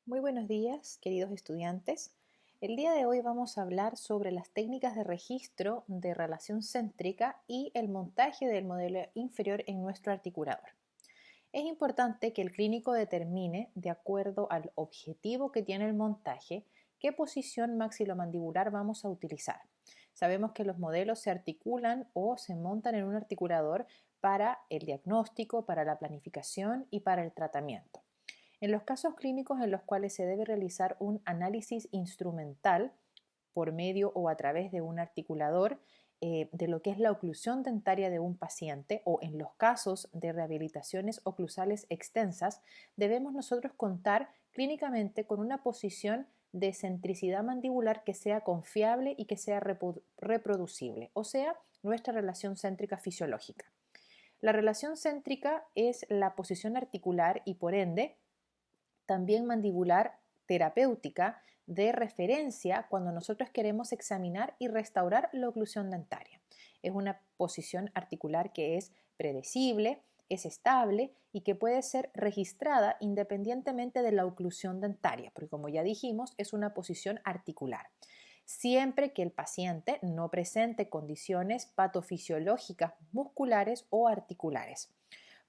Muy buenos días, queridos estudiantes. El día de hoy vamos a hablar sobre las técnicas de registro de relación céntrica y el montaje del modelo inferior en nuestro articulador. Es importante que el clínico determine, de acuerdo al objetivo que tiene el montaje, qué posición maxilomandibular vamos a utilizar. Sabemos que los modelos se articulan o se montan en un articulador para el diagnóstico, para la planificación y para el tratamiento. En los casos clínicos en los cuales se debe realizar un análisis instrumental por medio o a través de un articulador de lo que es la oclusión dentaria de un paciente o en los casos de rehabilitaciones oclusales extensas, debemos nosotros contar clínicamente con una posición de centricidad mandibular que sea confiable y que sea reproducible, o sea, nuestra relación céntrica fisiológica. La relación céntrica es la posición articular y por ende también mandibular terapéutica de referencia cuando nosotros queremos examinar y restaurar la oclusión dentaria. Es una posición articular que es predecible, es estable y que puede ser registrada independientemente de la oclusión dentaria, porque como ya dijimos, es una posición articular. Siempre que el paciente no presente condiciones patofisiológicas musculares o articulares,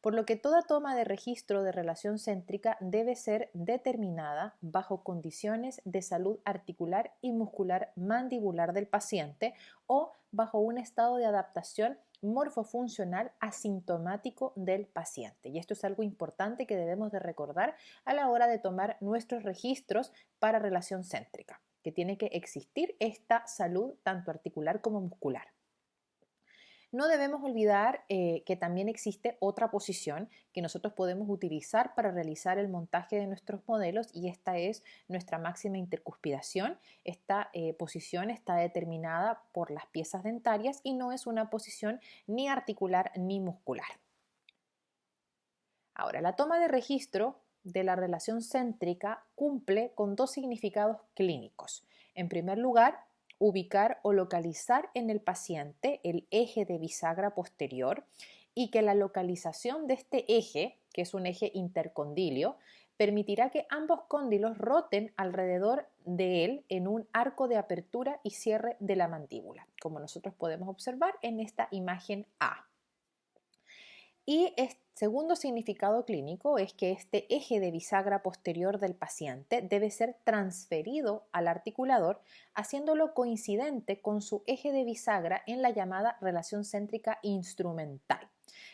por lo que toda toma de registro de relación céntrica debe ser determinada bajo condiciones de salud articular y muscular mandibular del paciente o bajo un estado de adaptación morfofuncional asintomático del paciente. Y esto es algo importante que debemos de recordar a la hora de tomar nuestros registros para relación céntrica, que tiene que existir esta salud tanto articular como muscular. No debemos olvidar que también existe otra posición que nosotros podemos utilizar para realizar el montaje de nuestros modelos y esta es nuestra máxima intercuspidación. Esta posición está determinada por las piezas dentarias y no es una posición ni articular ni muscular. Ahora, la toma de registro de la relación céntrica cumple con dos significados clínicos. En primer lugar, ubicar o localizar en el paciente el eje de bisagra posterior y que la localización de este eje, que es un eje intercondilio, permitirá que ambos cóndilos roten alrededor de él en un arco de apertura y cierre de la mandíbula, como nosotros podemos observar en esta imagen A. Y el segundo significado clínico es que este eje de bisagra posterior del paciente debe ser transferido al articulador, haciéndolo coincidente con su eje de bisagra en la llamada relación céntrica instrumental.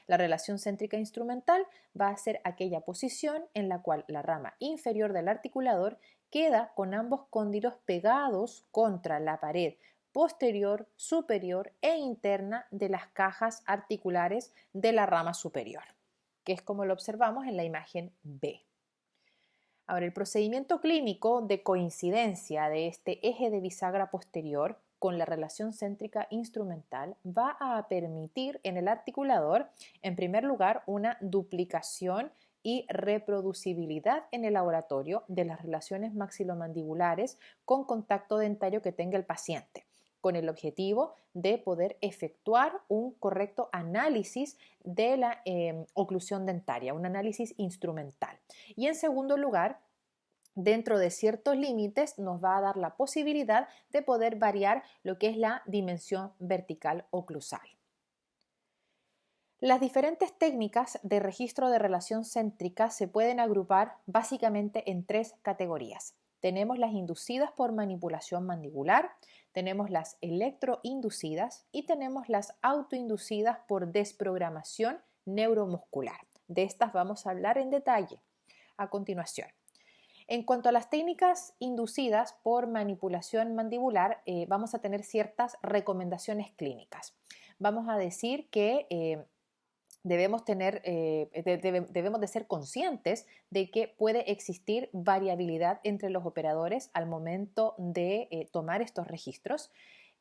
La relación céntrica instrumental va a ser aquella posición en la cual la rama inferior del articulador queda con ambos cóndilos pegados contra la pared posterior, superior e interna de las cajas articulares de la rama superior, que es como lo observamos en la imagen B. Ahora, el procedimiento clínico de coincidencia de este eje de bisagra posterior con la relación céntrica instrumental va a permitir en el articulador, en primer lugar, una duplicación y reproducibilidad en el laboratorio de las relaciones maxilomandibulares con contacto dentario que tenga el paciente, con el objetivo de poder efectuar un correcto análisis de la oclusión dentaria, un análisis instrumental. Y en segundo lugar, dentro de ciertos límites nos va a dar la posibilidad de poder variar lo que es la dimensión vertical oclusal. Las diferentes técnicas de registro de relación céntrica se pueden agrupar básicamente en tres categorías. Tenemos las inducidas por manipulación mandibular, tenemos las electroinducidas y tenemos las autoinducidas por desprogramación neuromuscular. De estas vamos a hablar en detalle a continuación. En cuanto a las técnicas inducidas por manipulación mandibular, vamos a tener ciertas recomendaciones clínicas. Vamos a decir que debemos de ser conscientes de que puede existir variabilidad entre los operadores al momento de tomar estos registros.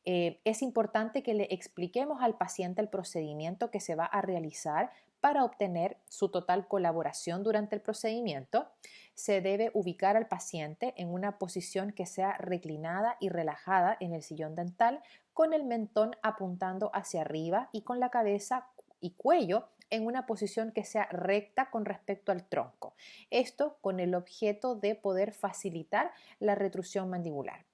Es importante que le expliquemos al paciente el procedimiento que se va a realizar para obtener su total colaboración durante el procedimiento. Se debe ubicar al paciente en una posición que sea reclinada y relajada en el sillón dental, con el mentón apuntando hacia arriba y con la cabeza y cuello en una posición que sea recta con respecto al tronco. Esto con el objeto de poder facilitar la retrusión mandibular.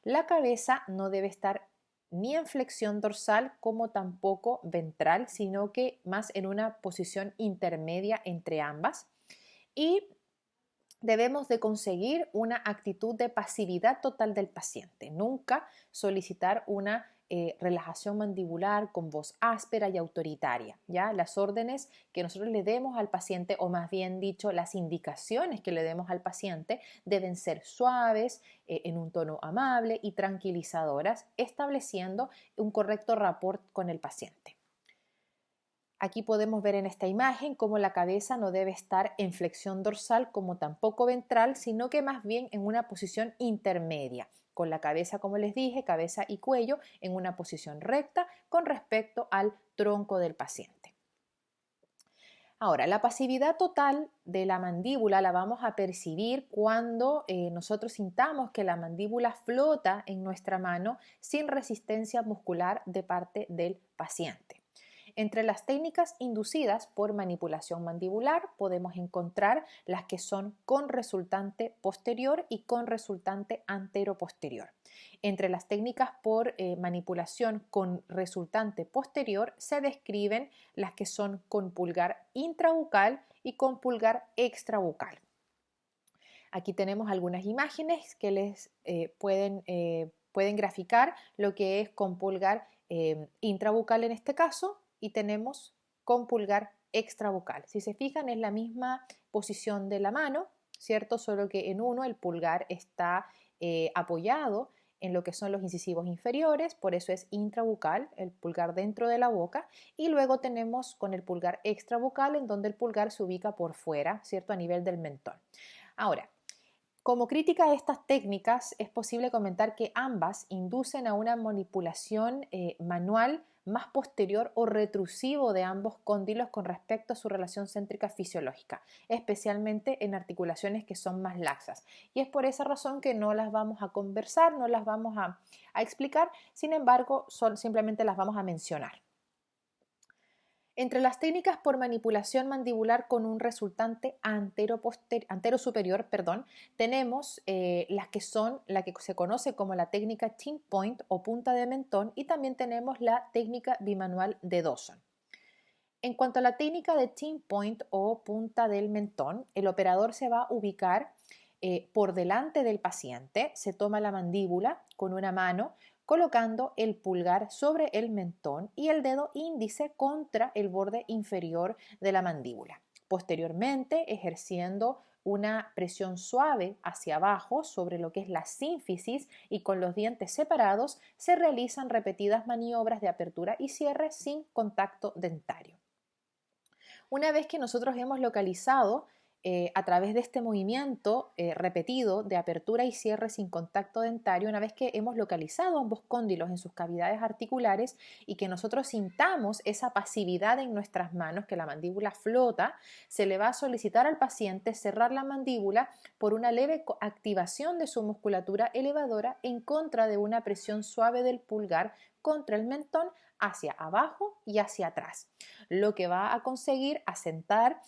La cabeza no debe estar ni en flexión dorsal como tampoco ventral, sino que más en una posición intermedia entre ambas. Y debemos de conseguir una actitud de pasividad total del paciente. Nunca solicitar una relajación mandibular con voz áspera y autoritaria. ¿Ya? Las órdenes que nosotros le demos al paciente, o más bien dicho, las indicaciones que le demos al paciente, deben ser suaves, en un tono amable y tranquilizadoras, estableciendo un correcto rapport con el paciente. Aquí podemos ver en esta imagen cómo la cabeza no debe estar en flexión dorsal como tampoco ventral, sino que más bien en una posición intermedia, con la cabeza, como les dije, cabeza y cuello en una posición recta con respecto al tronco del paciente. Ahora, la pasividad total de la mandíbula la vamos a percibir cuando nosotros sintamos que la mandíbula flota en nuestra mano sin resistencia muscular de parte del paciente. Entre las técnicas inducidas por manipulación mandibular podemos encontrar las que son con resultante posterior y con resultante antero-posterior. Entre las técnicas por manipulación con resultante posterior se describen las que son con pulgar intrabucal y con pulgar extrabucal. Aquí tenemos algunas imágenes que les pueden graficar lo que es con pulgar intrabucal en este caso, y tenemos con pulgar extrabucal. Si se fijan, es la misma posición de la mano, ¿cierto? Solo que en uno el pulgar está apoyado en lo que son los incisivos inferiores, por eso es intrabucal, el pulgar dentro de la boca, y luego tenemos con el pulgar extrabucal, en donde el pulgar se ubica por fuera, ¿cierto? A nivel del mentón. Ahora, como crítica a estas técnicas, es posible comentar que ambas inducen a una manipulación manual más posterior o retrusivo de ambos cóndilos con respecto a su relación céntrica fisiológica, especialmente en articulaciones que son más laxas. Y es por esa razón que no las vamos a conversar, no las vamos a explicar, sin embargo, simplemente las vamos a mencionar. Entre las técnicas por manipulación mandibular con un resultante antero-superior, tenemos las que son la que se conoce como la técnica chin point o punta de mentón, y también tenemos la técnica bimanual de Dawson. En cuanto a la técnica de chin point o punta del mentón, el operador se va a ubicar por delante del paciente, se toma la mandíbula con una mano, colocando el pulgar sobre el mentón y el dedo índice contra el borde inferior de la mandíbula. Posteriormente, ejerciendo una presión suave hacia abajo sobre lo que es la sínfisis y con los dientes separados, se realizan repetidas maniobras de apertura y cierre sin contacto dentario. Una vez que nosotros hemos localizado a través de este movimiento repetido de apertura y cierre sin contacto dentario, una vez que hemos localizado ambos cóndilos en sus cavidades articulares y que nosotros sintamos esa pasividad en nuestras manos, que la mandíbula flota, se le va a solicitar al paciente cerrar la mandíbula por una leve activación de su musculatura elevadora en contra de una presión suave del pulgar contra el mentón hacia abajo y hacia atrás, lo que va a conseguir asentar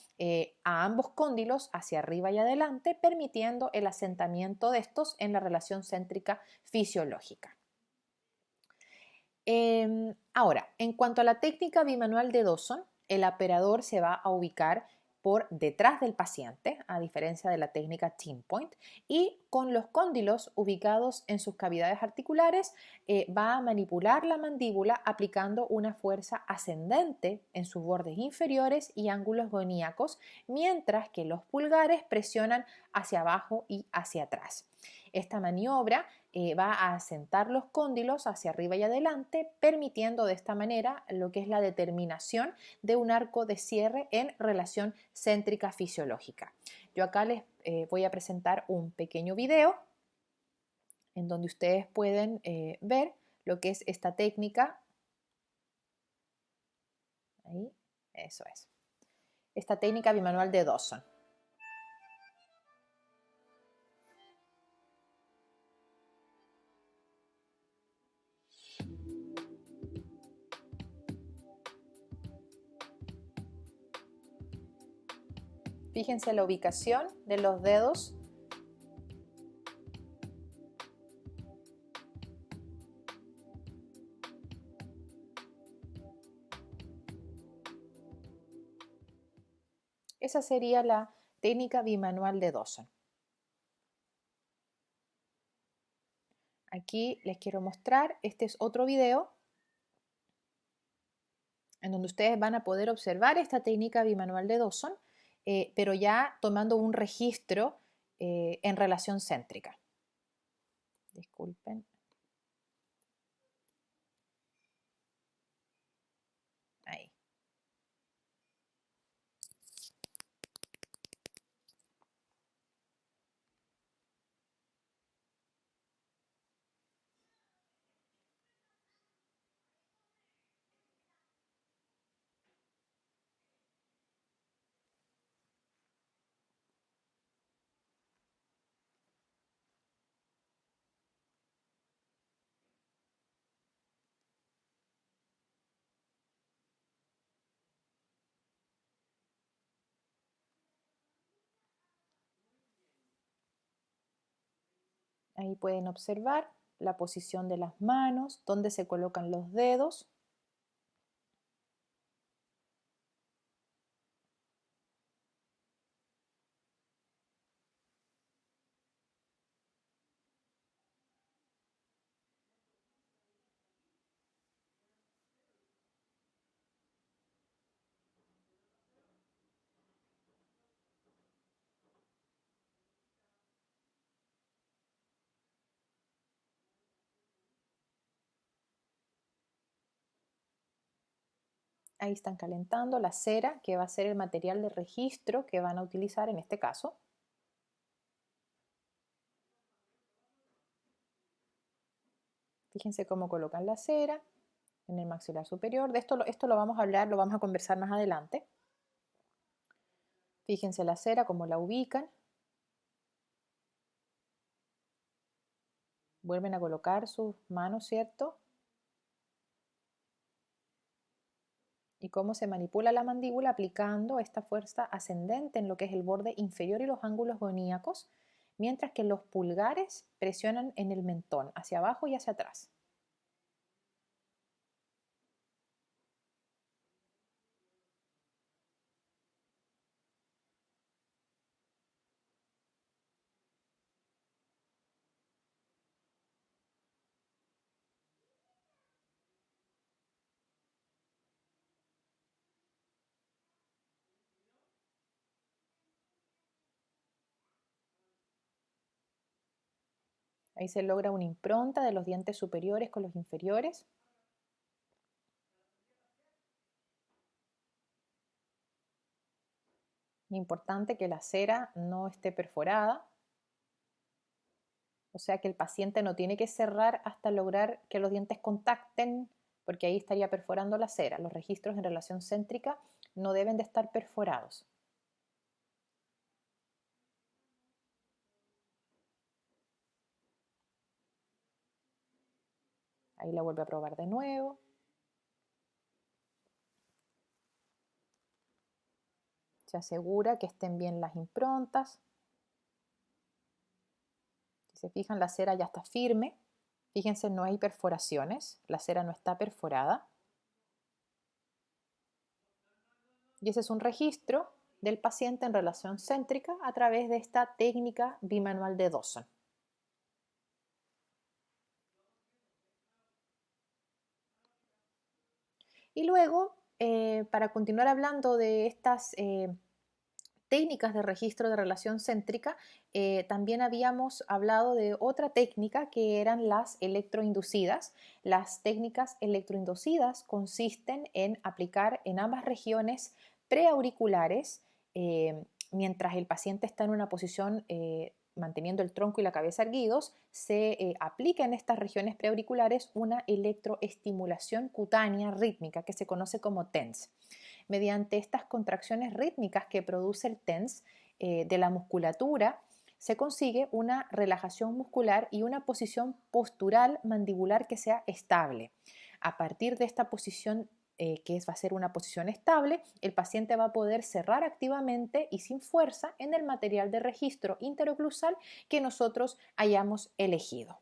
a ambos cóndilos hacia arriba y adelante, permitiendo el asentamiento de estos en la relación céntrica fisiológica. Ahora, en cuanto a la técnica bimanual de Dawson, el operador se va a ubicar por detrás del paciente, a diferencia de la técnica chin point, y con los cóndilos ubicados en sus cavidades articulares va a manipular la mandíbula aplicando una fuerza ascendente en sus bordes inferiores y ángulos goníacos, mientras que los pulgares presionan hacia abajo y hacia atrás. Esta maniobra va a asentar los cóndilos hacia arriba y adelante, permitiendo de esta manera lo que es la determinación de un arco de cierre en relación céntrica fisiológica. Yo acá les voy a presentar un pequeño video en donde ustedes pueden ver lo que es esta técnica. Ahí, eso es. Esta técnica bimanual de Dawson. Fíjense la ubicación de los dedos. Esa sería la técnica bimanual de Dawson. Aquí les quiero mostrar, este es otro video en donde ustedes van a poder observar esta técnica bimanual de Dawson, pero ya tomando un registro en relación céntrica. Disculpen. Ahí. Ahí pueden observar la posición de las manos, dónde se colocan los dedos. Ahí están calentando la cera, que va a ser el material de registro que van a utilizar en este caso. Fíjense cómo colocan la cera en el maxilar superior. De esto lo vamos a hablar, lo vamos a conversar más adelante. Fíjense la cera, cómo la ubican. Vuelven a colocar sus manos, ¿cierto? Y cómo se manipula la mandíbula aplicando esta fuerza ascendente en lo que es el borde inferior y los ángulos goníacos, mientras que los pulgares presionan en el mentón, hacia abajo y hacia atrás. Ahí se logra una impronta de los dientes superiores con los inferiores. Importante que la cera no esté perforada, o sea que el paciente no tiene que cerrar hasta lograr que los dientes contacten, porque ahí estaría perforando la cera. Los registros en relación céntrica no deben de estar perforados. Ahí la vuelve a probar de nuevo. Se asegura que estén bien las improntas. Si se fijan, la cera ya está firme. Fíjense, no hay perforaciones. La cera no está perforada. Y ese es un registro del paciente en relación céntrica a través de esta técnica bimanual de Dawson. Y luego, para continuar hablando de estas técnicas de registro de relación céntrica, también habíamos hablado de otra técnica que eran las electroinducidas. Las técnicas electroinducidas consisten en aplicar en ambas regiones preauriculares, mientras el paciente está en una posición manteniendo el tronco y la cabeza erguidos, se aplica en estas regiones preauriculares una electroestimulación cutánea rítmica que se conoce como TENS. Mediante estas contracciones rítmicas que produce el TENS de la musculatura, se consigue una relajación muscular y una posición postural mandibular que sea estable. A partir de esta posición que va a ser una posición estable, el paciente va a poder cerrar activamente y sin fuerza en el material de registro interoclusal que nosotros hayamos elegido.